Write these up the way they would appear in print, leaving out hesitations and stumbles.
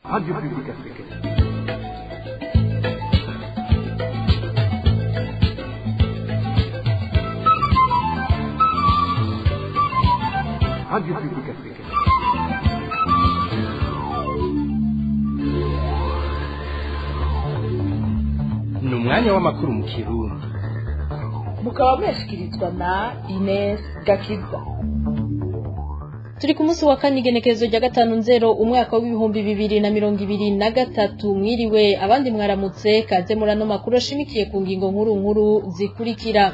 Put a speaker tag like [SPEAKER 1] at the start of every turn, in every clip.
[SPEAKER 1] Radio Publique Africaine. Radio Publique Africaine. Ni umwanya w'amakuru mu Kirundi.
[SPEAKER 2] Mukaba mwashikirizwa na Ines Gakiza.
[SPEAKER 3] Turi ku munsi wa kane igenekerezo rya 5/0 umwaka w'ibihumbi 2023 mwiriwe abandi mwaramutse kaze murano makuru ashimikiye ku ngingo nkuru zikurikira.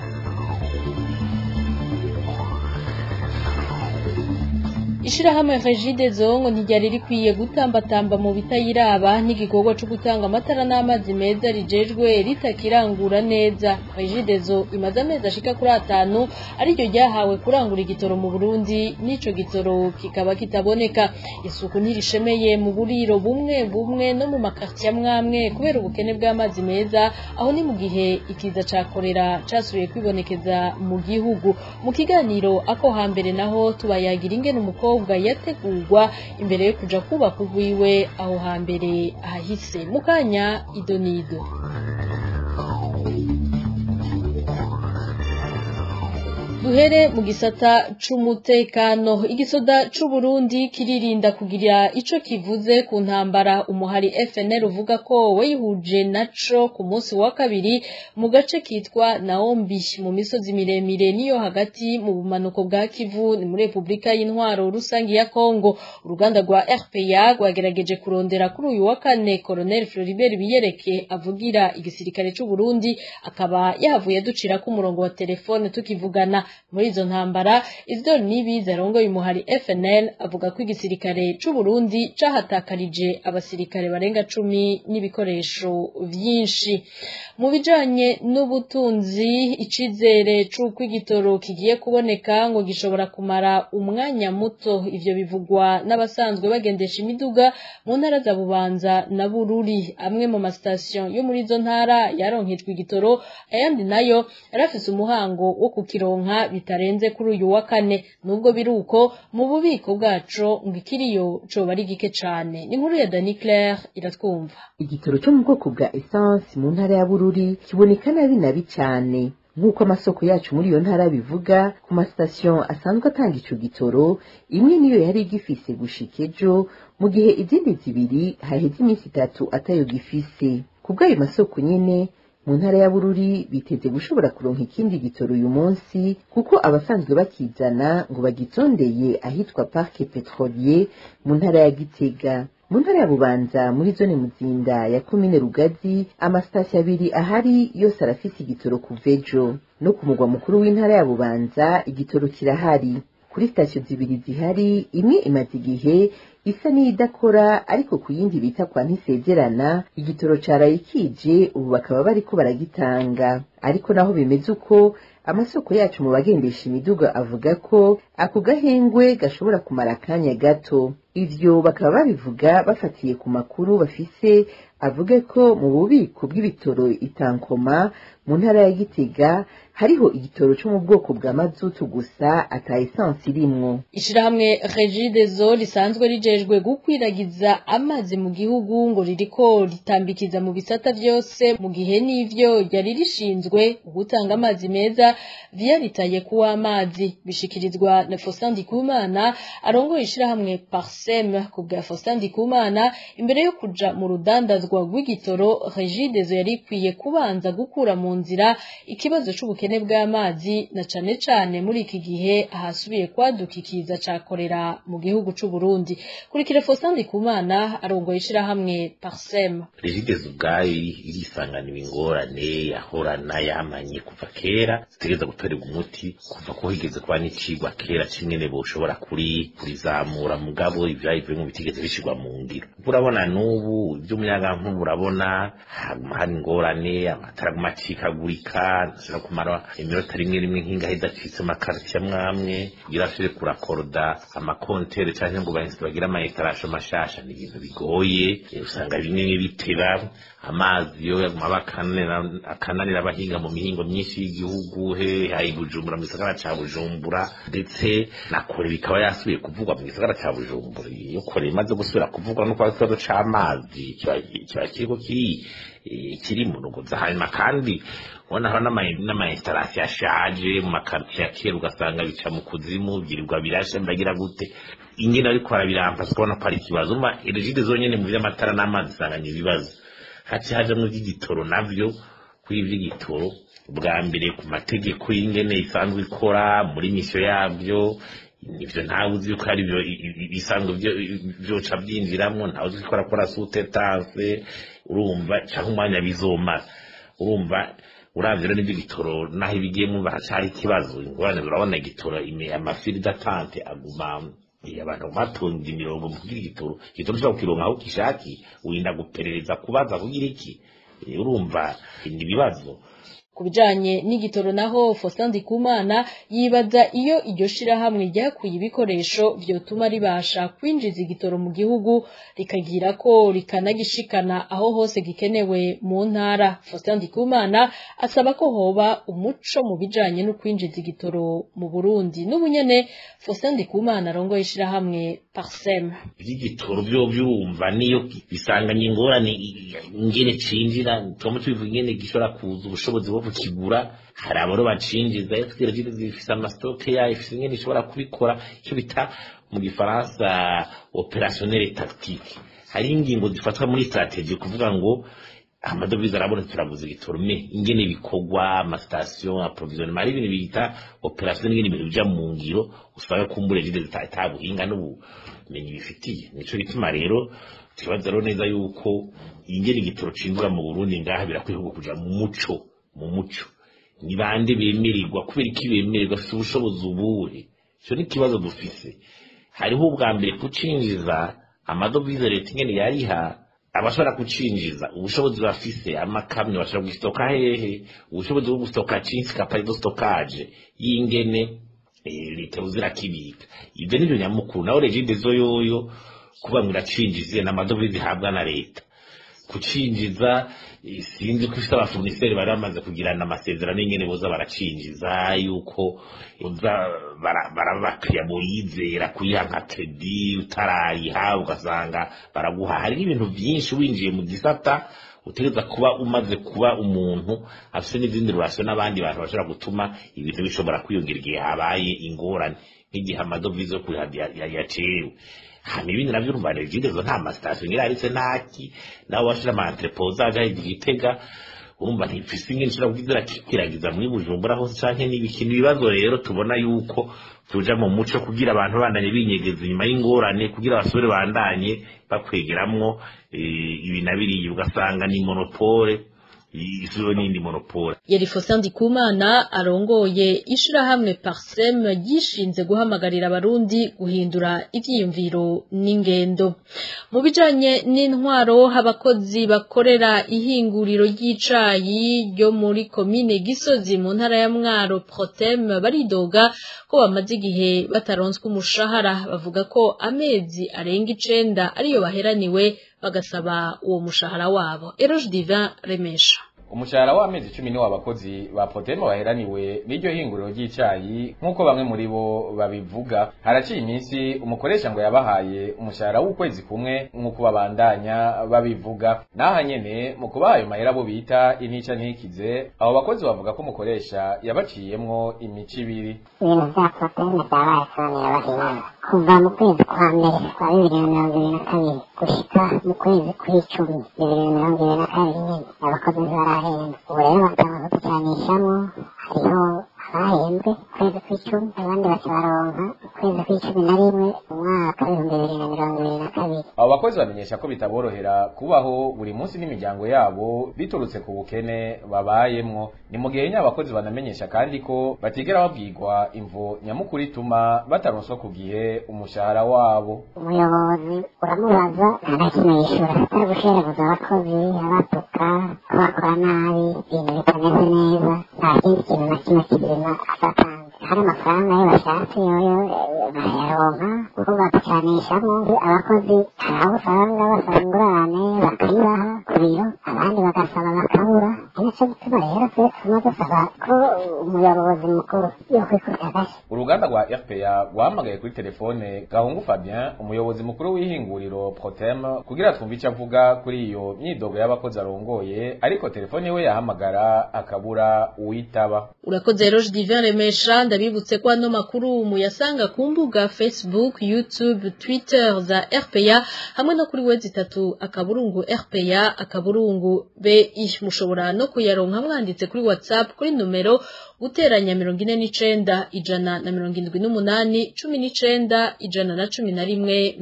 [SPEAKER 3] Ishirahamwe Regideso ngo ntiryari rikwiye gutambatamba mu bitayiraba n'igikorwa cyo gutanga amatara n'amazi meza rijejwe ritakirangura neza. Regideso imaze amezi ashika kuri 5 ariryo ryahawe kurangura igitoro mu Burundi, nico gitoro kikaba kitaboneka. Isuku ntirishemeye mu buriro bumwe no mu makartier amwamwe kubera ubukene bw'amazi meza, aho ni mu gihe ikiza ca kolera casubiye kwibonekeza mu gihugu. Mu kiganiro ako hambere naho tubayagira ingene umukobwa yategurwa imbere yo kuja kubaka urwiwe aho hambere ahahise. Mukanya idonido. Duhere mu gisata c'umutekano. Igisoda c'u Burundi kiririnda kugira ico kivuze ku ntambara umuhari FNL uvuga ko wayihuje naco ku munsi wa kabiri mu gace kitwa Naombi mu misozi miremire niyo hagati mu bumanuko bwa Kivu ni muri Republika y'Intwaro rusangi ya Kongo. Uruganda rwa RPA rwagerageje kurondera kuri uyu wa kane Colonel Floribert Biyereke avugira igisirikare c'u Burundi, akaba yahavuye ducira ku murongo wa telefone tukivugana. Muri izo ntambara Isidore Nibizi arongoye umuhari FNL avuga ko igisirikare c'u Burundi cahatakarije abasirikare barenga 10 n'ibikoresho vyinshi. Mu bijanye n'ubutunzi, icizere c'uko igitoro kigiye kuboneka ngo gishobora kumara umwanya muto. Ivyo bivugwa n'abasanzwe bagendesha imiduga mu ntara za Bubanza na Bururi. Amwe mu mastation yo muri izo ntara yaronkejwe igitoro, ayandi nayo yarafise umuhango wo kukironka bitarenze kuri uyu wa kane. Nubwo biruko mu bubiko bwaco ngo ikiriyo coba ari gike cane. Ni nkuru ya Dani Claire iratwumva.
[SPEAKER 4] Igitoro cyo mu bwoko bwa essence mu ntara ya Bururi kiboneka nabi cyane nk'uko amasoko yacu muri iyo ntara bivuga. Ku mastation asanzwe atanga ico gitoro, imwe niyo yari gifise gushika ejo, mu gihe izindi zibiri haheze iminsi 3 atayo gifise. Kubw'ayo masoko nyene mu ntara ya Bururi biteze gushobora kuronka ikindi gitoro uyu munsi, kuko abasanzwe bakizana ngo bagitondeye ahitwa Parc Petrolier mu ntara ya Gitega. Mu ntara ya Bubanza muri zone Muzinda ya komine Rugazi, amastation abiri ahari yose arafise igitoro kuvejo. No ku mugwa mukuru w'intara ya Bubanza igitoro kirahari. Kuri station zibiri zihari, imwe imaze igihe isa n'idakora, ariko ku yindi bita kwa Ntisezerana igitoro caraye kije, ubu bakaba bariko baragitanga. Ariko naho bimeze uko, amasoko yacu mu bagendesha imiduga avuga ko ako gahengwe gashobora kumara akanya gato. Ivyo bakaba babivuga bafatiye ku makuru bafise avuga ko mu bubiko bw'ibitoro itankoma mu ntara ya Gitega hariho igitoro cyo mu bwoko bwa mazutu gusa ata essence irimwo.
[SPEAKER 3] Ishirahamwe Regideso risanzwe rijejwe gukwiragiza amazi mu gihugu ngo ririko ritambikiza mu bisata vyose, mu gihe n'ivyo yari rishinzwe gutanga amazi meza vyaritaye kuwa amazi. Bishikirizwa na Faustin Ndikumana arongoye ishirahamwe Parsem. Ku bwa Faustin Ndikumana, imbere yo kuja mu rudandazwa rw'igitoro, Regideso yari ikwiye kubanza gukura mu nzira ikibazo c'ubukene bw'amazi, na cane muri iki gihe ahasubiye kwadukikiza ca kolera mu gihugu c'u Burundi. Kurikira Faustin Ndikumana arongoye ishirahamwe Parsem.
[SPEAKER 5] Regideso ubwayo irisangana ingorane yahorana yamanye kuva kera, zitegeza gutorerwa umuti kuva ko higeze kuba n'icigwa kera kimwe boshobora kurizamura, mugabo ivyayivuye mu bitigeze bishirwa mu ngiro. Urabona n'ubu ivy'umuyagankuba urabona hari ingorane, amatara gumacikagurika, no kumara iminota rimwe nk'ingahe idacitse amakartier amwamwe, irashire kurakoroda amakontere canke ngo bagira n'amainstallation mashasha ni ibintu bigoye usanga bimwe biteba amazi yo akananira abahinga mu mihingo myinshi y'igihugu hari Bujumbura mu gisagara ca Bujumbura ndetse na Kore bikaba yasubiye kuvugwa mu gisagara ca Bujumbura iyo Kore imaze gusubira kuvugwa no kwa kibazo c'amazi kiriko kiri mu rugo zahanyuma kandi ubona hari n'amainstallation ashaje mu makartier ya kera ugasanga bica mu kuzimu byirirwa birashe mbagira gute ingene ariko arabirampa kubona ko ari ikibazo umva Regide zonyene mu by'amatara n'amazi sanganye ibibazo haje mu by'igitoro navyo kuri ivy'igitoro bwa mbere ku mategeko y'ingene isanzwe ikora muri mission yabyo nivyo ntawe uzi ko ari byo bisanzwe byoca byinjiramwo ntawe uzi ko akora sous-traitance urumva cyangwa umwanya bizomara urumva uravye n'ibyo gitoro naho ibigiyemo baracari ikibazo ingorane urabona igitoro amafiri datante aguma abantu batonda imirongo mu kugira igitoro cyo kukironka aho kishaki urinda guperereza kubaza kugira iki urumva ibibazo
[SPEAKER 3] kubijanye n'igitoro naho Faustin Ndikumana yibaza iyo iryo shirahamwe ryakuye ibikoresho vyotuma ribasha kwinjiza igitoro mu gihugu rikagira ko rikanagishikana aho hose gikenewe mu ntara. Faustin Ndikumana asaba ko hoba umuco mu bijanye no kwinjiza igitoro mu Burundi. N'ubunyene Faustin Ndikumana arongoye ishirahamwe Parsem.
[SPEAKER 5] Igitoro byo byumva niyo bisanganye ingorane ingene cinjira tomu tubivuga ingene gishobora kuza ubushobozi bwo kugura hari abaro bacinjiza twira zifise amastoke ya ifise ingene ishobora kubikora cyo bita mu gifaransa opérationnel tactique hari ingingo zifatwa muri strategie kuvuga ngo amadovize arabona turabuze igitoro ingene bikogwa ama station approvisionnement ari ibintu bita opération ingene ibintu bya mu ngiro usanga kumbure jide zitabuhinga n'ubumenyi bifitiye nico gituma rero kibaza rero neza yuko ingene igitoro cindura mu Burundi ngaha birakwiye kuja mu muco ni bande bemererwa kubera iki bemererwa afite ubushobozi ubuhe cyo ni kibazo dufise hariho ubwa mbere kucinjiza amadovize leta ingene yariha abashobora kucinjiza ubushobozi bafise amakamyo bashobora gustoka hehe ubushobozi bwo gustoka cinsi kapari do stockage y'ingene leta uzira kibika ibyo nibyo nyamukuru naho Regide zoyoyo kuba muracinjize na madovize habwa na leta kucinjiza sinzi ko ifite abafournisseurs bari bamaze kugirana amasezerano y'ingene boza baracinjiza yuko barabakiriya boyizera kuyiha credit utarayiha ugasanga baraguha hari ibintu byinshi winjiye mu gisata utegeza kuba umaze kuba umuntu afite n'izindi relation n'abandi bantu bashobora gutuma ibintu bishobora kwiyongera igihe habaye ingorane nk'igihe amadovize yo yacerewe hama ibindi navyo urumva Regide zo nta station iraritse ntaki naho washira ama entreposage aho Gitega urumva ntifise ingene nshobora kugizira kiragiza muri Bujumbura hose canke n'ibikindi bibazo rero tubona yuko tuja mu muco kugira abantu bandanye binyegeza inyuma y'ingorane kugira abasore bandanye bakwegeramwo ibinabiri ugasanga ni monopole isuro n'indi monopole.
[SPEAKER 3] Yari Faustin Ndikumana arongoye ishirahamwe Parsem gishinze guhamagarira abarundi guhindura ivyiyumviro n'ingendo. Mu bijanye n'intwaro abakozi bakorera ihinguriro ry'icayi ryo muri komine Gisozi mu ntara ya Mwaro Protem baridoga ko bamaze igihe bataronswe umushahara bavuga ko amezi arenga 9 ariyo baheraniwe bagasaba uwo mushahara wabo. Eroge Divin Remesha.
[SPEAKER 6] Umushahara w'amezi 10 ni w'abakozi ba Potema baheraniwe n'iryo hinguriro ry'icayi nkuko bamwe muri bo babivuga haraciye iminsi umukoresha ngo yabahaye umushahara w'ukwezi kumwe nkuko babandanya babivuga naha nyene mu kubahaye mahera bo bita inica ntikize abo bakozi bavuga ko umukoresha yabaciyemwo imici ibiri
[SPEAKER 7] ibintu bya Potema byabaye kandi yabahimana kuva mu kwezi kwa mbere kwa 2022 gushika mu kwezi kw'icumi 2022 abakozi barahembwa ubu rero bakaba kujanishamo hariho abahembwe ukwezi kw'icumi abandi bakibaronka ukwezi kw'icumi na rimwe umwaka w'2022.
[SPEAKER 6] abo bakozi bamenyesha ko bitaborohera kubaho buri munsi n'imiryango yabo biturutse ku bukene babayemwo ni mu gihe abakozi banamenyesha kandi ko batigera babwirwa imvo nyamukuru ituma bataronswa ku gihe umushahara wabo.
[SPEAKER 7] Umuyobozi uramubaza ntakimwe yishura atari gusherebuza abakozi abatuka ko bakora nabi ibintu bitameze neza nta kindi kintu na kimwe kizima asatanze hari amafaranga yo bashatse yoyo barayaronka kuko bapicanishamo abakozi hari abo usanga basaba ingurane bakayibaha ku biro abandi bagasaba bakabura nicyo gituma rero twe tuma dusaba ko umuyobozi mukuru yokwikubita agashyi.
[SPEAKER 6] Uruganda rwa RPA rwahamagaye kuri telefone Gahungu Fabien umuyobozi mukuru w'ihinguriro Protem kugira twumve icyo avuga kuri iyo myidogo y'abakozi arongoye ariko telefone we yahamagara akabura uwitaba.
[SPEAKER 3] Urakoze Roge Divin Remesha ndabibutse ko ano makuru muyasanga ku mbuga Facebook, YouTube, Twitter za RPA hamwe no kuri wezi 3 akaburungu RPA akaburungu BI mushobora no kuyaronka mwanditse kuri WhatsApp kuri numero guteranya 49 ijana na 78 19 ijana na 11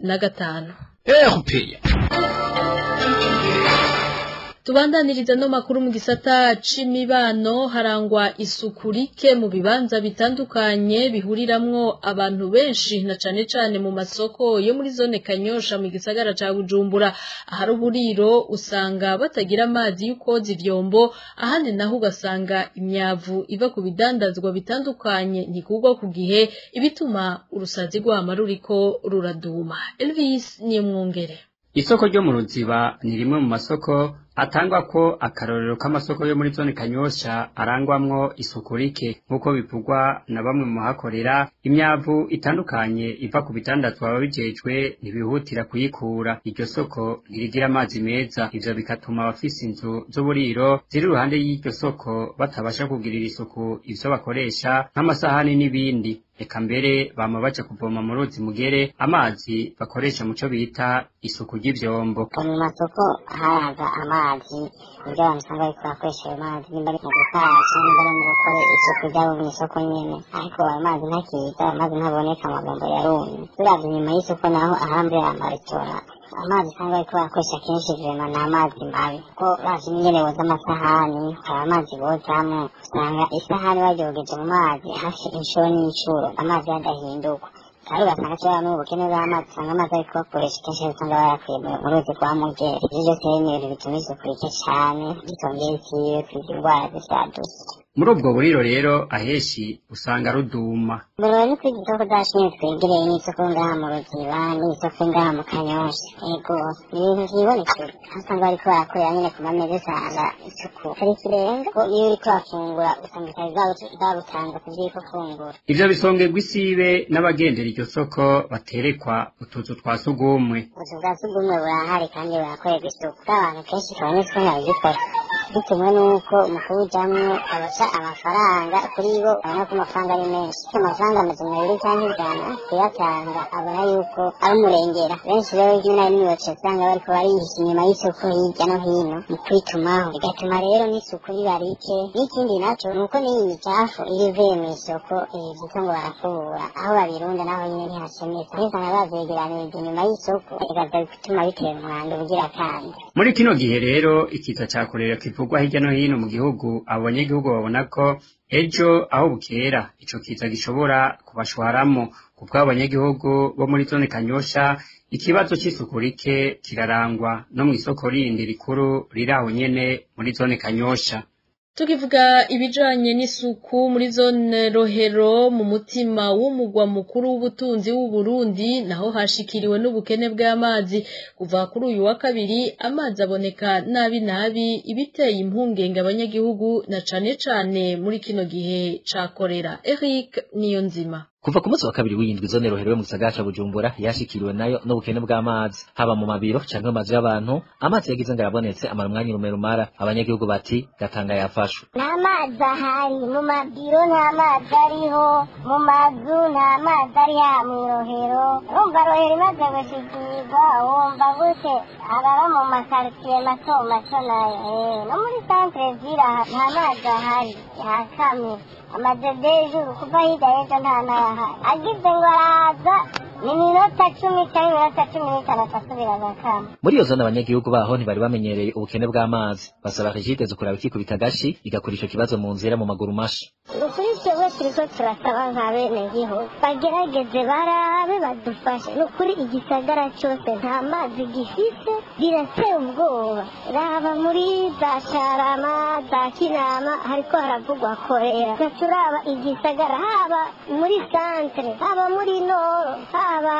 [SPEAKER 3] 85.
[SPEAKER 1] RPA
[SPEAKER 3] Tubandaniriza no makuru mu gisata c'imibano harangwa isuku rike mu bibanza bitandukanye bihuriramwo abantu benshi na cane mu masoko yo muri zone Kanyosha mu gisagara ca Bujumbura ahari uburiro usanga batagira amazi y'ukoza ivyombo ahandi naho ugasanga imyavu iva ku bidandazwa bitandukanye ntikugwa ku gihe ibituma urusazi rwama ruriko ruraduma. Elvis ni mwongere.
[SPEAKER 8] Isoko ryo mu Ruziba ni rimwe mu masoko atangwa ko akarorero k'amasoko yo muri zone Kanyosha arangwamwo isuku rike nkuko bivugwa na bamwe mu hakorera imyavu itandukanye iva ku bitandazwa babijejwe ntibihutira kuyikura. Iryo soko ntirigira amazi meza ivyo bikatuma abafise inzu z'uburiro ziri ruhande y'iryo soko batabasha kugirira isuku ivyo bakoresha nk'amasahani n'ibindi. Eka mbere bama baca kuvoma mu ruzi mugere amazi bakoresha muco bita isuku ry'ivyombo.
[SPEAKER 7] Mu masoko haraza amazi kugira abantu usanga bariko bakoresha ayo mazi nimba ari mu gukarasha nimba ari mu gukora isuku ryabo mu isoko nyene ariko ayo mazi ntakiza amazi ntaboneka amabombo yarumye. Turavye inyuma y'isoko naho ahambere amaresitora amazi usanga bariko barakoresha kenshi vrema ni amazi mabi kuko ravye n'ingene boza amasahani hari amazi bozamwo usanga isahani baryogeje mu mazi hafi inshuro n'icuro amazi yadahinduka kandi ugasanga cyane n'ubukene bw'amazi usanga amazi ariko bakoresha kenshi usanga bayakuye mu ruzi rwa Mugere. Ivyo byose ni ibintu bituma isuku rike cane bitongera ikiwe twiga indwara z'ivyaduka.
[SPEAKER 8] Muri ubwo buriro rero aheshi usanga ruduma.
[SPEAKER 7] Mbere ni kwiga isoko zashinzwe twegereye n'isoko ngaha mu Ruziba n'isoko ngaha mu Kanyosha. Ego ni ibintu vyibonekera usanga bariko barakorera nyene ku mameza usanga isuku ari kirenga ko iyo uriko urafungura usanga itari zarutanga kuvyiko fungura.
[SPEAKER 8] Ivyo bisongerwa isibe n'abagendera iryo soko baterekwa utuzu twa sugumwe.
[SPEAKER 7] Utuzu twa sugumwe burahari kandi burakorerwa isuku abantu kenshi kabone n'isoko babikora bitumwe n'uko umukuru ujamwo abaca amafaranga kuri bo abona ko amafaranga ari menshi amafaranga amajana 2 cyangwa ijana kuyatanga abona yuko ari umurengera. Benshi rero rimwe na rimwe baca usanga bariko barihisha inyuma y'isoko hirya no hino mu kwitumaho bigatuma rero n'isuku riba rike. N'ikindi naco nuko n'iyi micafu irivuye mw'isoko vyitwa ngo barakubura aho babirunda naho nyine ntihashemetse usanga bavyegeranirije inyuma y'isoko igaza gutuma bitera umwanda ubugira kandi.
[SPEAKER 8] Muri kino gihe rero ikiza cakorera kivugwa hirya no hino mu gihugu abanyagihugu babona ko ejo aho bukera ico kiza gishobora kubashwaramo kuko abanyagihugu bo muri zone Kanyosha ikibazo c'isuku rike kirarangwa no mw'isoko rindi rikuru riraho nyene muri zone Kanyosha.
[SPEAKER 3] Tukivuga ibijanye n'isuku muri zone Rohero mu mutima w'umugwa mukuru w'ubutunzi w'u Burundi naho hashikiriwe n'ubukene bw'amazi kuva kuri uyu wa kabiri amazi aboneka nabi ibiteye impungenge abanyagihugu na cane muri kino gihe ca korera. Eric Niyonzima.
[SPEAKER 9] Kuva ku munsi wa kabiri w'indwi zone Rohero mu gisagara ca Bujumbura yashikiriwe nayo n'ubukene bw'amazi haba mu mabiro canke mu mazu y'abantu. Amazi yagize ngo arabonetse amara umwanya rumara abanyagihugu bati gatanga yafashwe.
[SPEAKER 7] Nta mazi ahari mu mabiro nta mazi ariho mu mazu nta mazi ari ha mu Rohero. Urumva Rohero imaze gushikirwa wumva gute ababa mu makaritiye mato nayo no muri centre ville nta mazi ahari yakamye amadedejuru kuva hirya y'ejo nta n'ayahari agize ngo araza ni minota 10 cyangwa minota 15 atasubira zakama.
[SPEAKER 9] Muri iyo zone abanyagihugu baho ntibari bamenyereye ubukene bw'amazi basaba Rigide kuraba ikikubita gashi igakora ico kibazo mu nzira mu maguru mashi.
[SPEAKER 7] Ukuri twebwe turiko turasaba nka bene gihugu bagerageze barabe badufashe n'ukuri igisagara cyose nta mazi gifite birateye ubwoba raba muri za Sharama za Kinama hariko haravugwa korera turaba igisagara haba muri centre haba muri noro haba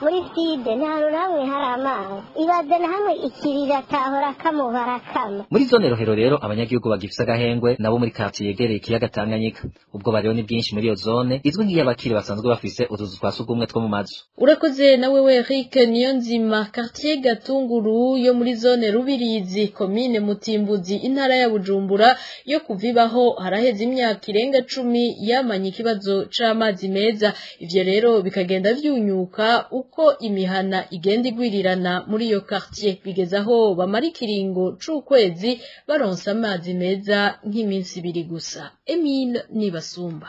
[SPEAKER 7] muri side nta hamwe hari amazi ibaze na hamwe ikirira tahora kamubarakama
[SPEAKER 9] muri zone Rohero rero abanyagihugu bagifise agahengwe nabo muri quartier yegereye ikiyaga Tanganyika ubwo bariho ni bwinshi muri iyo zone izwi nk'iy'abakiri basanzwe bafise utuzu twa sugumwe two mu mazu.
[SPEAKER 3] Urakoze nawe Eric Niyonzima. Quartier Gatunguru yo muri zone Rubirizi commune Mutimbuzi intara ya Bujumbura yo kuvibaho haraheze imyaka irenga 10 yamanye ikibazo c'amazi meza, ivyo rero bikagenda vyunyuka uko imihana igenda igwirirana muri iyo quartier bigezaho bamara ikiringo c'ukwezi baronsa amazi meza nk'iminsi 2 gusa. Emile Nibasumba.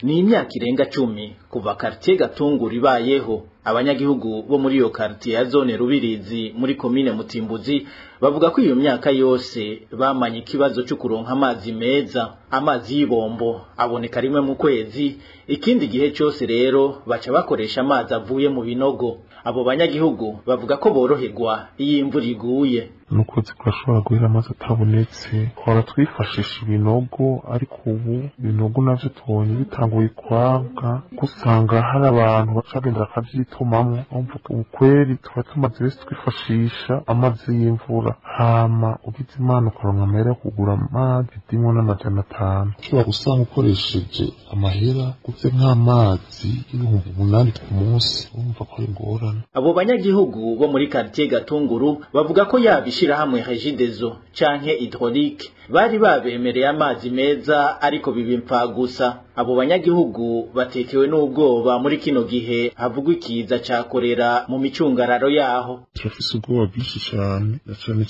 [SPEAKER 10] Ni imyaka irenga 10 kuva quartier Gatunguru ibayeho. Abanyagihugu bo muri iyo quartier ya zone Rubirizi muri commune Mutimbuzi bavuga ko iyo myaka yose bamanye ikibazo cyo kuronka amazi meza. Amazi y'ibombo aboneka rimwe mu kwezi, ikindi gihe cyose rero baca bakoresha amazi avuye mu binogo. Abo banyagihugu bavuga ko boroherwa iyo imvura iguye.
[SPEAKER 11] Nukoze kwashobora guhera amazi atabonetse twara twifashisha ibinogo, ariko ubu ibinogo navyo tubonye bitanguye kwanga gusanga hari abantu bacagenda bakavyitumamwo. Ukweri tuba tumaze bese twifashisha amazi y'imvura, hama ugize imana ukaronka amahera yo kugura amazi dimwe n'amajana 5. Ushobora gusanga ukoresheje amahera guze nk'amazi y'ibihumbi 8 ku munsi, urumva ko ari ingorane.
[SPEAKER 10] Abo banyagihugu bo muri quartier Gatunguru bavuga ko yabishira hamwe Regideso canke hydraulique bari babemereye amazi meza ariko bibimfa gusa. Abo banyagihugu batekewe n'ubwoba muri kino gihe havugwa ikiza cakorera mu micungararo yaho.
[SPEAKER 11] Turafise ubwoba bwinshi cyane,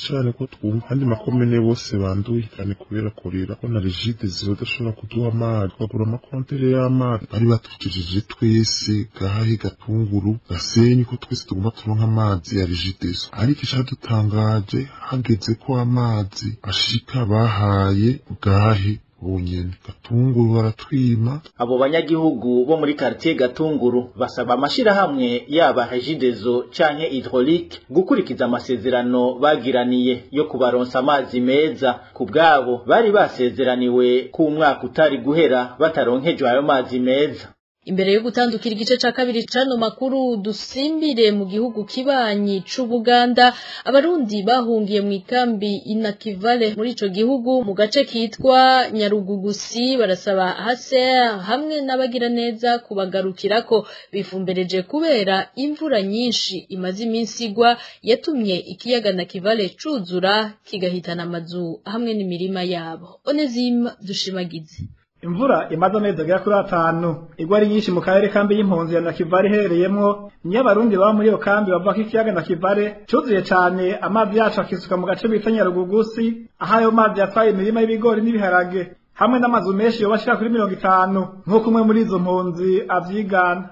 [SPEAKER 11] cyane ko twumva kandi makomene bose banduye cyane kubera korera ko na Regideso badashobora kuduha amazi, bagura amakontere y'amazi bari batujije twese Gahahe Gatunguru Gasenyi ko twese tugomba turonka amazi ya Regideso. Ariko icadutangaje hageze ko amazi ashika bahaye Gahahe bonyene Gatunguru baratwima.
[SPEAKER 10] Abo banyagihugu bo muri quartier Gatunguru basaba amashira hamwe yaba Regideso canke hydraulique gukurikiza amasezerano bagiraniye yo kubaronsa amazi meza. Kubwabo bari basezeraniwe ku mwaka utari guhera bataronkejwe ayo mazi meza.
[SPEAKER 3] Imbere yo gutandukira igice ca kabiri cano makuru dusimbire mu gihugu kibanyi c'Ubuganda, abarundi bahungiye mu ikambi Inakivale muri ico gihugu mu gace kitwa Nyarugugusi barasaba HCR hamwe n'abagira neza kubagarukirako bifumbereje kubera imvura nyinshi imaze iminsi igwa yatumye ikiyaga Nakivale cuzura kigahitana amazu hamwe n'imirima yabo. Onezim Dushimagize.
[SPEAKER 12] Imvura imaze amezi agera kuri 5 igwa ari nyinshi mu karere kambi y'impunzi ya Nakivale iherereyemwo. Niyo abarundi baba muri iyo kambi bavuga ko ikiyaga Nakivale cuzuye cyane, amazi yacu akisuka mu gace bita Nyarugugusi, aho ayo mazi yatwaye imirima y'ibigori n'ibiharage hamwe n'amazu menshi yobashika kuri 50 nk'uko umwe muri izo mpunzi avyigana.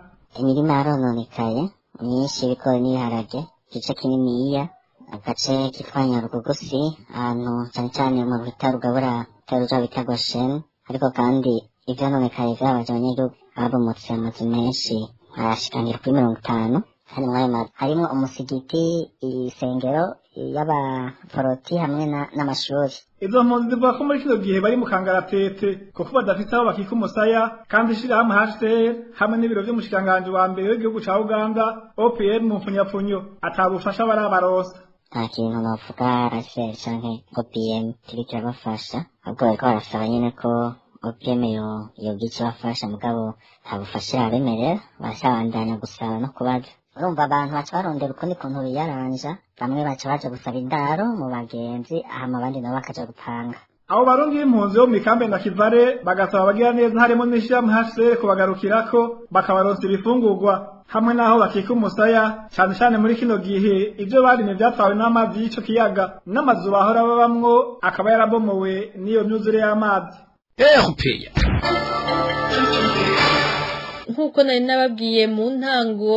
[SPEAKER 7] Imirima yarononekaye myinshi y'ibigori n'ibiharage, igice kininiya agace kitwa Nyarugugusi, ahantu cyane cyane mu bitaro gabura taruja bitagwa Shen. Ariko kandi ivyo nonekaye vyabaje abanyagihugu abomotse amazu menshi arashikangira kuri 50. Hari mwayo mazu harimo umusigiti, isengero y'abaporoti hamwe n'amashuri.
[SPEAKER 12] Izo mpunzi zivuga ko muri kino gihe bari mu kangaratete kuko badafite aho bakika umusaya, kandi ishira hamwe HCR hamwe n'ibiro vy'umushikanganje wa mbere w'igihugu ca Uganda OPM mu mfunyapfunyo atabufasha barabarosa.
[SPEAKER 7] Nta kintu bavuga HCR canke OPM kiriko bafasha, ahubwo bariko barasaba nyene ko OPM yogica bafasha, mugabo ntabufasha abemerera, bashabandanya gusaba no kubaza. Urumva abantu baca barondera ukundi kuntu biyaranja, bamwe baca baje gusaba indaro mu bagenzi, hama abandi nabo bakaja gupanga.
[SPEAKER 12] Abo barundi b'impunzi bo mu mikambi Nakivale bagasaba abagira neza harimo n'ishirahamwe HCR kubagarukirako bakabaronsa ibifungurwa hamwe n'aho bakika umusaya, cyane muri kino gihe ivyo barime vyatwawe n'amazi y'ico kiyaga, n'amazu bahora babamwo akaba yarabomowe n'iyo myuzure y'amazi.
[SPEAKER 3] nk'uko nari nababwiye mu ntango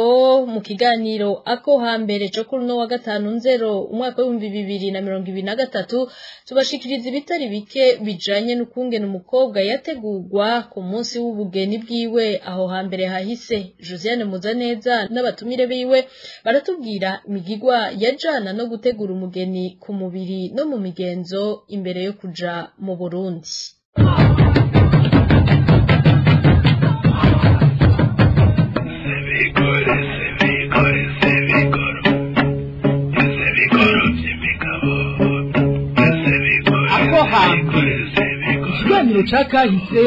[SPEAKER 3] mu kiganiro ako hambere cyo kuri no wa 5/0 umwaka wa 2023 tubashikiriza ibitari bike bijanye n'ukungena umukobwa yategurwa ku munsi w'ubugeni bwiwe aho hambere hahise. Josiane Muzaneza n'abatumire biwe baratubwira imigigwa yajana no gutegura umugeni ku mubiri no mu migenzo imbere yo kuja mu Burundi.
[SPEAKER 13] Ikiganiro ca kahise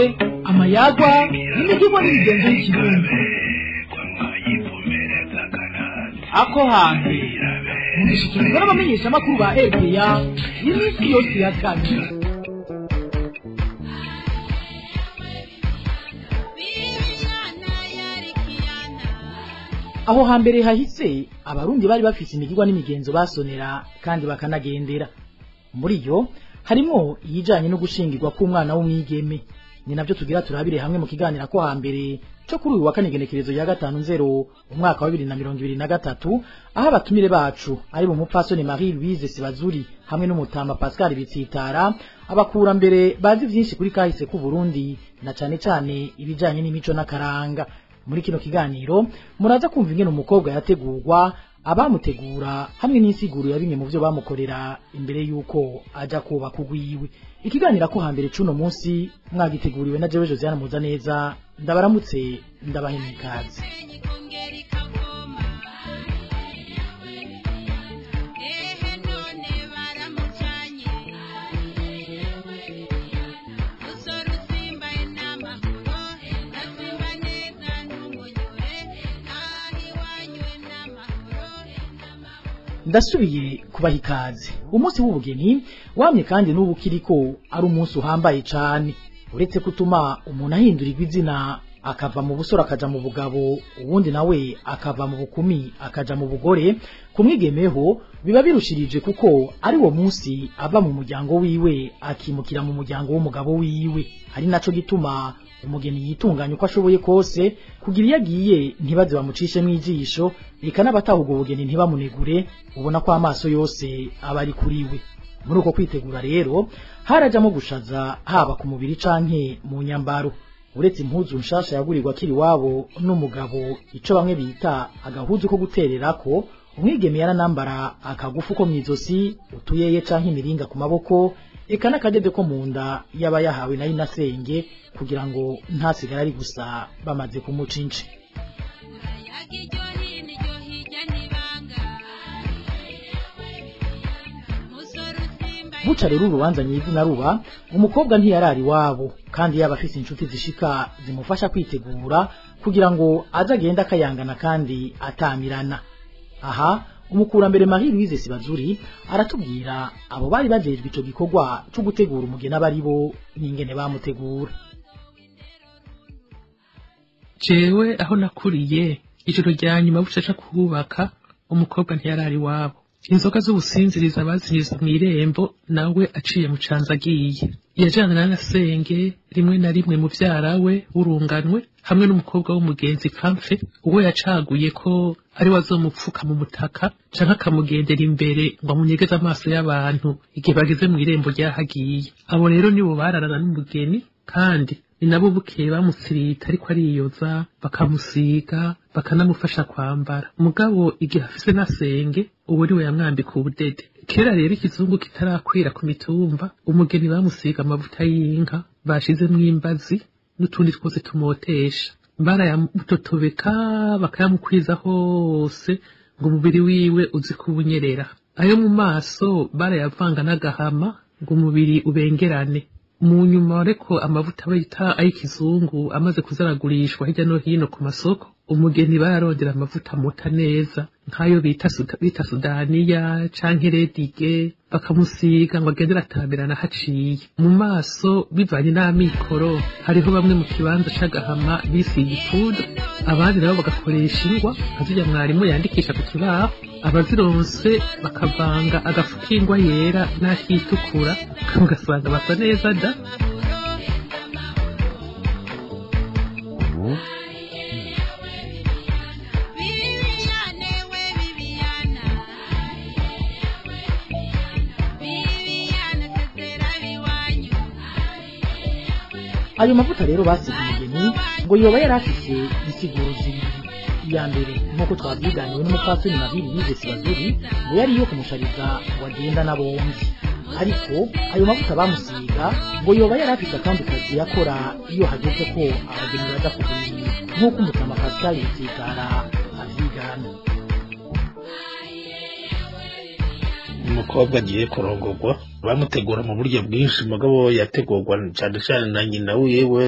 [SPEAKER 13] amayagwa n'imigigo n'imigenzo y'ikirundi. Ako hantu mugishikirizwa n'abamenyeshamakuru ba RPA iminsi yose ya kane. Aho hambere hahise abarundi bari bafise imigigwa n'imigenzo basonera kandi bakanagendera. Muri yo harimo iyijanye no gushingirwa k'umwana w'umwigeme. Ni navyo tugira turabire hamwe mu kiganira ko hambere cyo kuri uyu wa kanegenekerezo ya 5/0 umwaka wa 2023 aho abatumire bacu ari mu mupfasoni Marie Louise Sibazuri hamwe n'umutama Pascal Bitsitara abakura mbere bazi vyinshi kuri kahise ku Burundi na cane cane ibijanye n'imico n'akaranga. Muri kino kiganiro muraza kumva ingene umukobwa yategurwa, abamutegura hamwe n'insiguro ya bimwe mu byo bamukorera imbere yuko aja kuba kugwiwe. Ikiganira ko hambere cuno munsi mwagiteguriwe na jewe Josiane Muzaneza ndabaramutse ndabahimikaze. Ndasubiye kubaha ikaze. Umunsi w'ubugeni wamye kandi n'ubu kiriko ari umunsi uhambaye cane, uretse kutuma umuntu ahindurirwa izina akava mu busoro akaja mu bugabo, uwundi nawe akava mu bukumi akaja mu bugore. Kumwigemeho biba birushirije kuko ari wo munsi ava mu muryango wiwe akimukira mu muryango w'umugabo wiwe. Hari naco gituma umugeni yitunganya uko ashoboye kose kugira iyo agiye ntibaze bamucishe mw'ijisho, reka n'abatahuga ubugeni ntibamunegure, ubona ko amaso yose aba ari kuriwe. Muri uko kwitegura rero harajamo gushaza haba ku mubiri canke mu nyambaro. Uretse impuzu nshasha yagurirwa kiri wabo n'umugabo ico bamwe bita agahuzu ko gutererako, umwigeme yaranambara akagufu ko mwizosi, utuyeye canke imiringa ku maboko, eka n'akadede ko munda yaba yahawe na inasenge kugira ngo ntasigara ari gusa bamaze kumucince. Buca rero urubanza nyizina ruba, umukobwa ntiyarari wabo kandi yaba afise inshuti zishika zimufasha kwitegura kugira ngo azagenda akayangana kandi atamirana. Aha umukurambere Marie Louise Sibazuri aratubwira abo bari bajejwe ico gikorwa cyo gutegura umugeni abari bo n'ingene bamutegura.
[SPEAKER 14] Jewe aho nakuriye ijoro rya nyuma bucaca kubaka umukobwa ntiyarari wabo. Inzoga z'ubusinziriza bazinyiza mw'irembo nawe aciye mu canza agiye. Yajana na senge rimwe na rimwe mu vyarawe urunganwe hamwe n'umukobwa w'umugenzi Pamfe uwo yacaguye ko ari wazomupfuka mu mutaka canke akamugendera imbere ngo amunyegeze amaso y'abantu igihe bageze mw'irembo ryahagiye. Abo rero nibo bararana n'umugeni kandi ni nabo bukeye bamusirita ariko ariyoza bakamusiga bakanamufasha kwambara. Mugabo igihe afise na senge uwo niwe yamwambika ubudede. Kera rero ikizungu kitarakwira ku mitumba, umugeni bamusiga amavuta y'inka bashizemwo imbazi n'utundi twose tumotesha, barayamutotobeka bakayamukwiza hose ngo umubiri wiwe uzi kubunyerera. Ayo mu maso barayavanga n'agahama ngo umubiri ubengerane. Mu nyuma ariko amavuta bayita ay'ikizungu amaze kuzaragurishwa hirya no hino ku masoko, umugeni bararondera amavuta mota neza nkayo bita Sudaniya canke Redige bakamusiga ngo agendera atamirana haciye. Mu maso bivanye n'amikoro hariho bamwe mu kibanza c'agahama bisiga ifuda, abandi nabo bagakoresha ingwa azirya mwarimu yandikisha ku kibaho, abazironse bakavanga agafu k'ingwa yera n'akitukura ugasanga basa neza da.
[SPEAKER 13] ayo mavuta rero basize umugeni ngo yoba yari afise insiguro zibiri. iya mbere nk'uko twabyiganiwe n'umupfasoni Mahiri Yize Sibazuri ngo yari iyo kumushariza ngo agenda na bombi, ariko ayo mavuta bamusiga ngo yoba yari afise akandi kazi yakora iyo hageze ko abageni baza kugurira, nk'uko umutama Pascal Yitsigara avyigana.
[SPEAKER 5] umukobwa agiye kurongorwa bamutegura mu buryo bwinshi, mugabo yategurwa cyane cyane na nyina wiwe,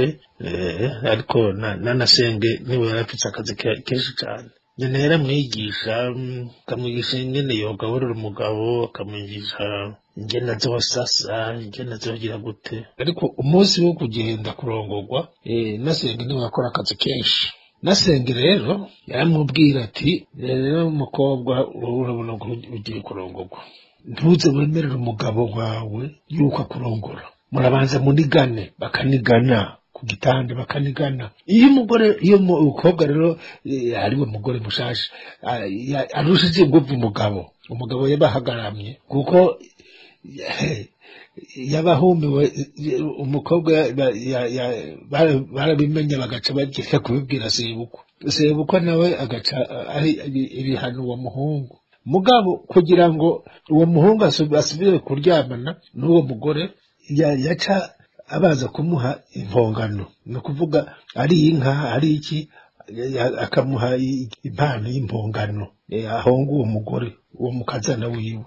[SPEAKER 5] ariko nanasenge niwe yarafite akazi kenshi cyane. nyina yaramwigisha, akamwigisha ingene yogaburira umugabo, akamwigisha ingene azosasa, ingene azogira gute. ariko umunsi wo kugenda kurongorwa nasenge niwe yakora akazi kenshi. nasenge rero yaramubwira ati rero umukobwa urabona ko ugiye kurongorwa, ntuze wemerera umugabo wawe yuko akurongora, murabanza munigane, bakanigana ku gitanda, bakanigana. iyo umukobwa rero ariwe mugore mushasha arushije inguvu umugabo yabahagaramye, kuko yabahumiwe. umukobwa barabimenya bagaca bagiye kubibwira sebukwe nawe agaca ari ibihano uwo muhungu. mugabo kugira ngo uwo muhungu asubire kuryamana n'uwo mugore yaca abaza kumuha impongano, ni ukuvuga ari inka ari iki, akamuha impano y'impongano ahonga uwo mugore, uwo mukazana wiwe,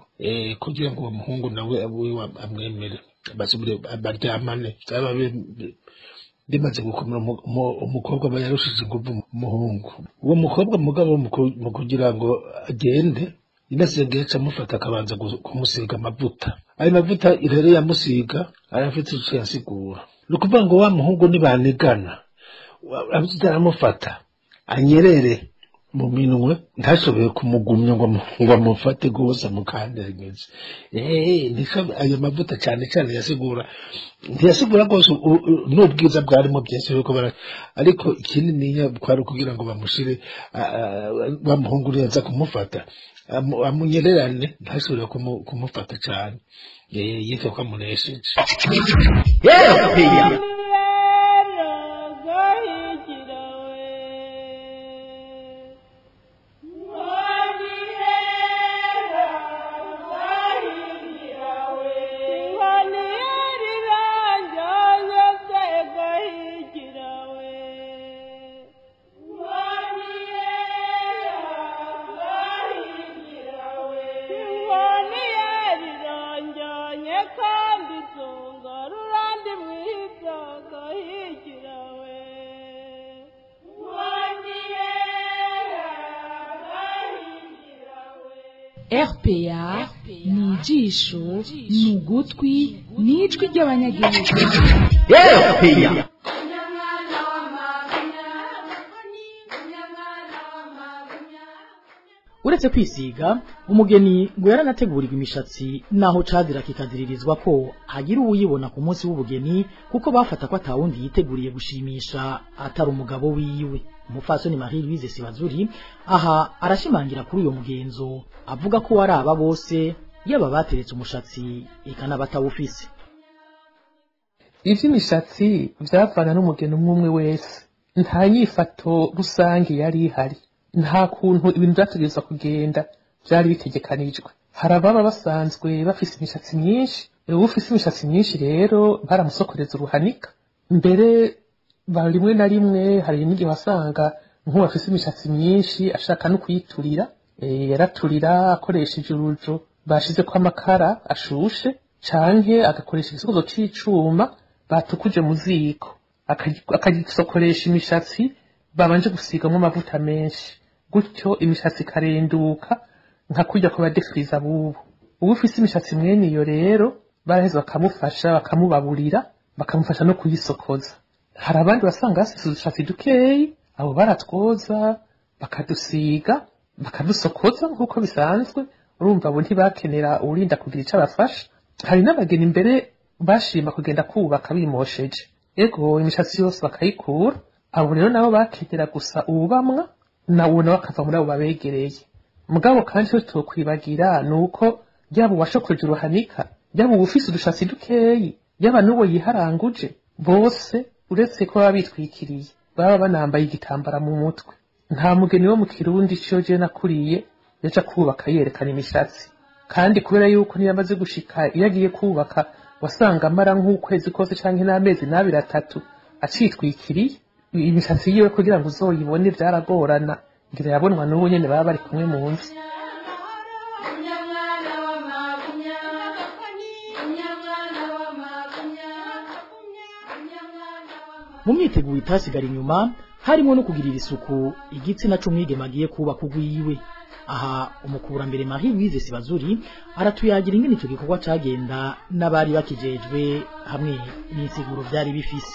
[SPEAKER 5] kugira ngo uwo muhungu nawe wiwe amwemere basubire baryamane. byaba bimaze gukomera umukobwa aba yarushije inguvu umuhungu. uwo mukobwa mugabo mu kugira ngo agende, inasenge yaca amufata akabanza kumusiga amavuta. ayo mavuta rero yamusiga arafite icyo yasigura, ni ukuvuga ngo wa muhungu nibanigana aramufata anyerere mu minwe, ntashoboye kumugumya ngo amufate rwose amukandagize. ayo mavuta cyane cyane ntiyasigura rwose n'ubwiza bwarimo byinshi, ariko ikinini kwari kugira ngo bamushire wa muhungu yaza kumufata amunyererane, ntashobore kumufata cyane, yitwa ko amunesheje.
[SPEAKER 2] RPA ni ijisho, ni ugutwi, ni ijwi ry'abanyagihugu.
[SPEAKER 13] RPA uretse kwisiga umugeni ngo yaranategurirwa imishatsi naho cadira kikadiririzwa ko hagira uwuyibona ku munsi w'ubugeni, kuko bafata ko atawundi yiteguriye gushimisha atari umugabo wiwe. umupfasoni Mahiri Yize Sibazuri aha arashimangira kuri uyo mugenzo, avuga ko wari aba bose yaba bateretse umushatsi eka n'abatawufise.
[SPEAKER 15] ivy'imishatsi vyavana n'umugeni umwe wese, nta nyifato rusange yari ihari, nta kuntu ibintu vyategerezwa kugenda vyari bitegekanijwe. hari ababa basanzwe bafise imishatsi myinshi, ufise imishatsi myinshi rero baramusokoreza uruhanika. mbere rimwe na rimwe hari n'igihe wasanga nk'uwafise imishatsi myinshi ashaka no kuyiturira, yaraturira akoresheje urujo bashizeko amakara ashushe, canke agakoresha igisokozo c'icuma batukuje mu ziko, akagisokoresha imishatsi babanje gusigamwo amavuta menshi, gutyo imishatsi ikarenduka nka kurya ku badefiriza bubu. ufise imishatsi mwene iyo rero baraheza bakamufasha, bakamubaburira, bakamufasha no kuyisokoza. hari abandi basanga bafise udushatsi dukeyi, abo baratwoza bakadusiga bakadusokoza nk'uko bisanzwe, urumva abo ntibakenera urinda kugira ico abafasha. hari n'abageni imbere bashima kugenda kubaka bimosheje, ego imishatsi yose bakayikura, abo rero nabo bakenera gusa ubamwa nawo nawe akava muri abo babegereye. mugabo kandi cyo tokwibagira nuko yaba uwashokoje uruhanika, yaba ufise udushatsi dukeyi, yaba n'uwo yiharanguje, bose uretse ko baba bitwikiriye baba banambaye igitambara mu mutwe. Nta mugeni wo mu Kirundi cyo je nakuriye yaca kubaka yerekana imishatsi, kandi kubera yuko ntiyamaze gushika iyo agiye kubaka wasanga amara nk'ukwezi kose canke n'amezi n'abiri atatu acitwikiriye imishatsi yiwe kugira ngo uzoyibone vyaragorana, ngira yabonwa n'ubu nyene baba bari kumwe mu nzu.
[SPEAKER 13] Mu myiteguro itasigara inyuma harimo no kugirira isuku igitsina c'umwigeme agiye kubaka ugwiwe. Aha umukurambere Marie Louise Sibazuri aratuyagira ingene ico gikorwa cagenda n'abari bakijejwe hamwe n'insiguro vyari bifise.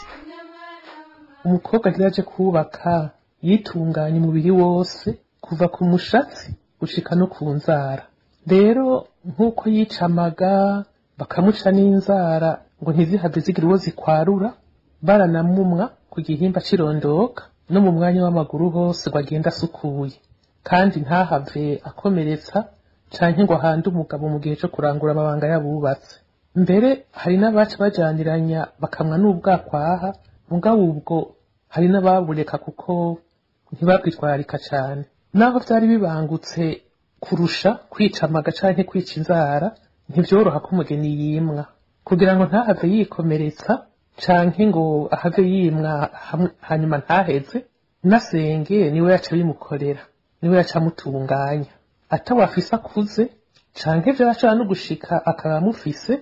[SPEAKER 15] Umukobwa yaje kubaka yitunganya umubiri wose kuva ku mushatsi gushika no ku nzara. Rero nk'uko yicamaga bakamuca n'inzara ngo ntizihave zigira uwo zikwarura, baranamumwa ku gihimba cirondoka no mu mwanya w'amaguru hose gwagenda asukuye, kandi ntahave akomeretsa canke ngo ahande umugabo mu gihe co kurangura amabanga yabubatse. Mbere hari n'abaca bajaniranya bakamwa n'ubwakwaha, mugabo ubwo hari n'ababureka kuko ntibabwitwararika cane. Naho vyari bibangutse kurusha kwicamaga canke kwica inzara, ntivyoroha ko umugeni yimwa kugira ngo ntahave yikomeretsa canke ngo ahave yimwa hanyuma ntaheze. Nasenge niwe yaca bimukorera, niwe yaca mutunganya. Atawafise akuze canke vyashobora no gushika akaba amufise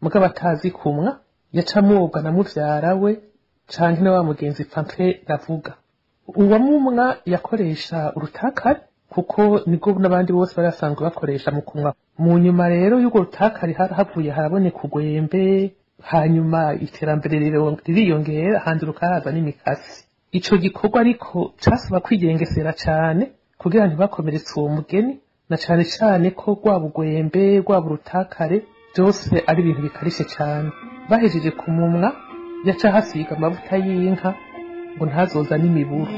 [SPEAKER 15] mugabo atazi kumwa, yaca mwoga na muvyara we canke na wa mugenzi pampe navuga. Uwamumwa yakoresha urutakari kuko nibwo n'abandi bose barasanzwe bakoresha mu kumwa. Mu nyuma rero y'ugo rutakari havuye haraboneka ugwembe, hanyuma iterambere ririyongera handi rukahaza n'imikasi. Ico gikorwa ariko casaba kwigengesera cane kugira ntibakomeretse uwo mugeni, na cane cane ko rwaba ugwembe rwaba urutakare byose ari ibintu bikarishe cane. Bahejeje kumumwa yaca hasiga amavuta y'inka ngo ntazoza n'imiburu.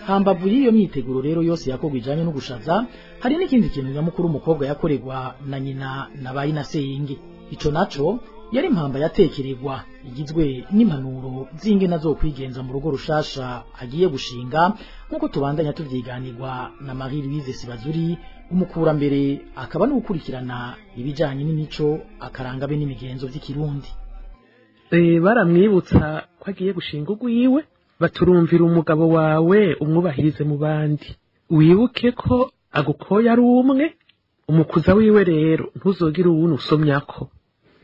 [SPEAKER 13] Hambavu y'iyo myiteguro rero yose yakorwa ijanye no gushaza, hari n'ikindi kintu nyamukuru umukobwa yakorerwa na nyina na bayi na senge. Ico naco yari impamba yatekererwa igizwe n'impanuro z'ingene zo kwigenza mu rugo rushasha agiye gushinga, nkuko tubandanya tuvyiganirwa na Marie Louise Sibazuri, umukurambere akaba no gukurikirana ibijanye n'imico akaranga be n'imigenzo vy'ikirundi.
[SPEAKER 15] Baramwibutsa ko agiye gushinga ugwiwe, baturumvira umugabo wawe umwubahirize mu bandi, wibuke ko agukoya ari umwe, umukuza wiwe rero ntuzogira uwundi usomyako,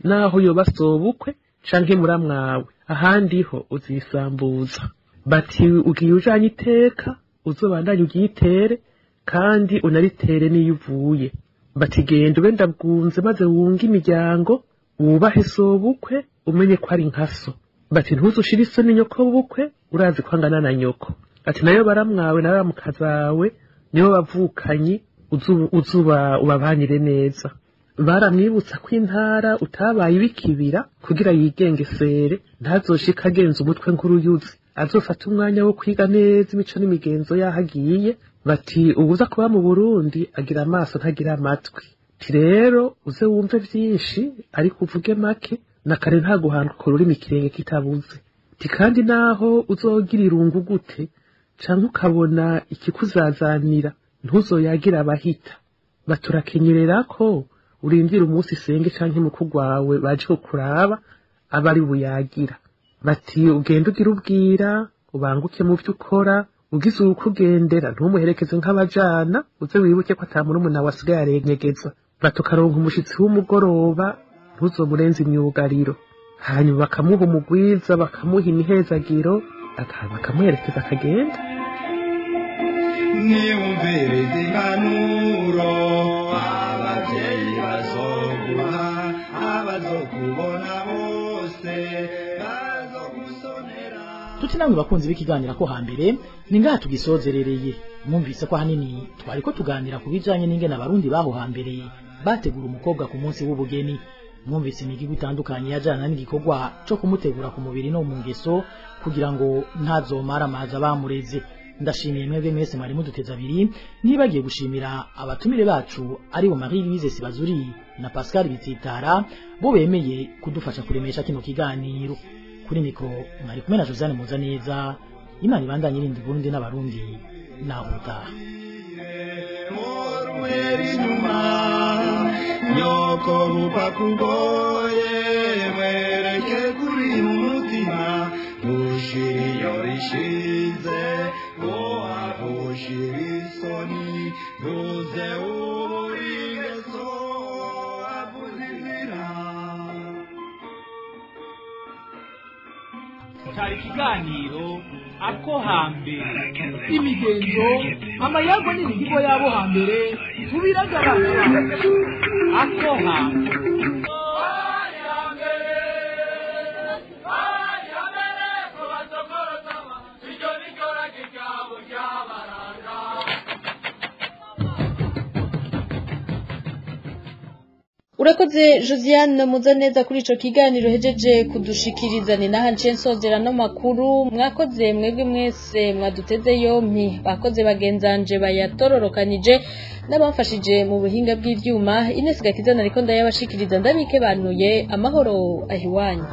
[SPEAKER 15] naho yoba sobukwe canke muramwawe ahandi ho uzisambuza. Bati ugiye ujanye iteka uzobandanye ugitere kandi unaritere niyo uvuye. Bati genda ube ndabwunze maze wunge imiryango, wubahe sobukwe umenye ko ari nkaso. Bati ntuzushira isoni nyoko bukwe urazi kwangana na nyoko. Ati nayo baramwawe na baramukazawe nibo bavukanyi uzuba ubabanire neza. Baramwibutsa ko intara utabaye ibikibira kugira yigengesere, ntazoshika agenza umutwe nk'uruyuzi, azofata umwanya wo kwiga neza imico n'imigenzo yahagiye. Bati ubuza kuba mu Burundi agira amaso ntagira amatwi. Ti rero uze wumve vyinshi ariko uvuge make, na kare nta guhanduka ururimi kirenge kitabuze. Ti kandi naho uzogira irungu gute canke ukabona ikikuzazanira ntuzoyagira abahita. Baturakenyerera ko urindira umunsi senge canke mukugwawe baje kukuraba abari buyagira. Bati ugenda ugira ubwira ubanguke mu vyo ukora, ugize ukugendera ntumuherekeze nk'abajana, uze wibuke ko atamurumuna wasigaye arenyegeza. Batukaronka umushitsi w'umugoroba ntuzomurenza imyugariro, hanyuma bakamuha umugwiza bakamuha imihezagiro bakamuherekeza akagenda.
[SPEAKER 16] Niwumvirize impanuro abavyeyi bazoguha, abazokubona bose bazogusonera.
[SPEAKER 13] Tuti namwe bakunzi b'ikiganira ko hambere ni ngaha tugisozerereye. Mwumvise ko hanini twariko tuganira ku bijanye n'ingene abarundi baho hambere bategura umukobwa ku munsi w'ubugeni. mwumvise imigirwa itandukanye yajana n'igikorwa co kumutegura ku mubiri no mu ngeso kugira ngo ntazomara amazi abamureze. Ndashimiye mwebwe mwese mwari muduteza abiri, ntibagiye gushimira abatumire bacu ari bo Marie Louise Sibazuri na Pascal Bitsitara bo bemeye kudufasha kuremesha kino kiganiro. Kuri mikro mwari kumwe na Josiane Muzaneza. Imana ibandanye irindi Burundi n'abarundi nahuta.
[SPEAKER 16] Nyoko bupakugoye mwereke kuri umutima ushiri yorishize ushiri duze uburingeso abuzizira.
[SPEAKER 17] Cyari ikiganiro ako hambere imigenzo amayago n'imihigo yabo hambere tubiragaragara ako hambere.
[SPEAKER 3] Urakoze Josiane Muzaneza kuri ico kiganiro hejeje kudushikiriza. Ni naha nce nsozera no makuru. Mwakoze mwebwe mwese mwaduteze yompi, bakoze bagenzanje bayatororokanije n'abamfashije mu buhinga bw'ivyuma. Ines Gakiza nariko ndayabashikiriza ndabike banuye amahoro ahiwanyu.